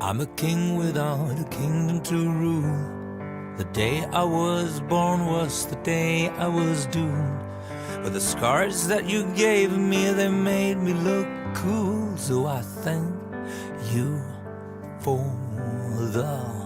I'm a king without a kingdom to rule. The day I was born was the day I was doomed. But the scars that you gave me, they made me look cool. So I thank you for the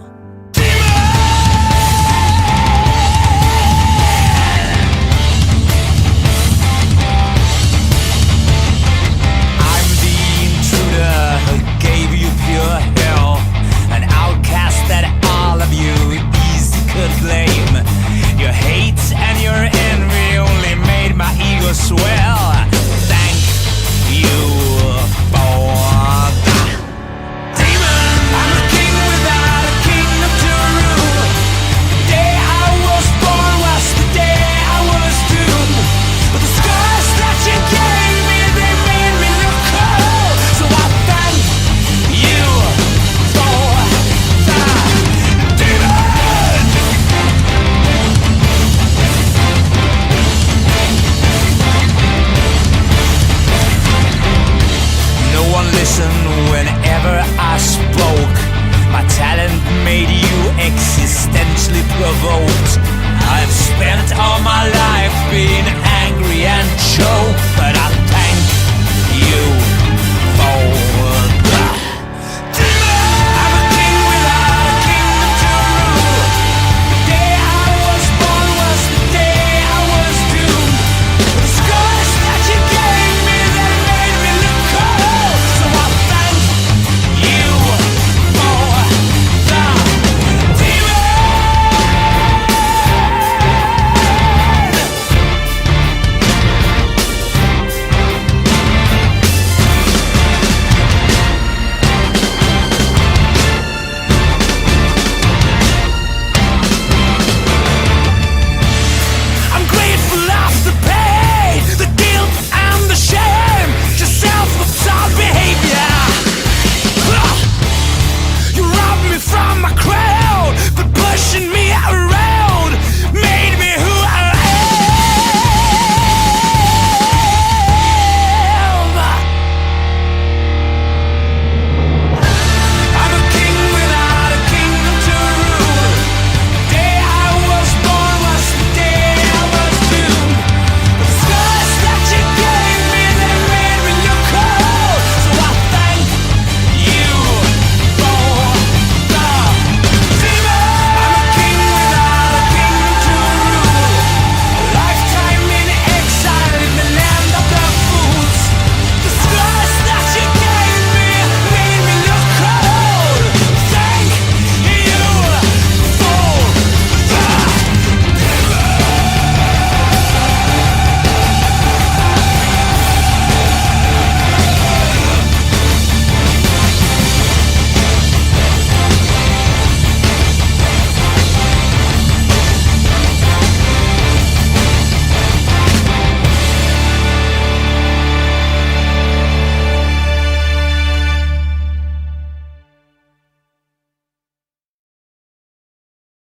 swell. Thank you for the demon. I'm a king without a kingdom to rule. The day I was born was the day I was doomed. But the scars that you gave me, they made me look cool. So I thank you for the demon. Listen whenever I spoke. My talent made you existentially provoked. I've spent all my life being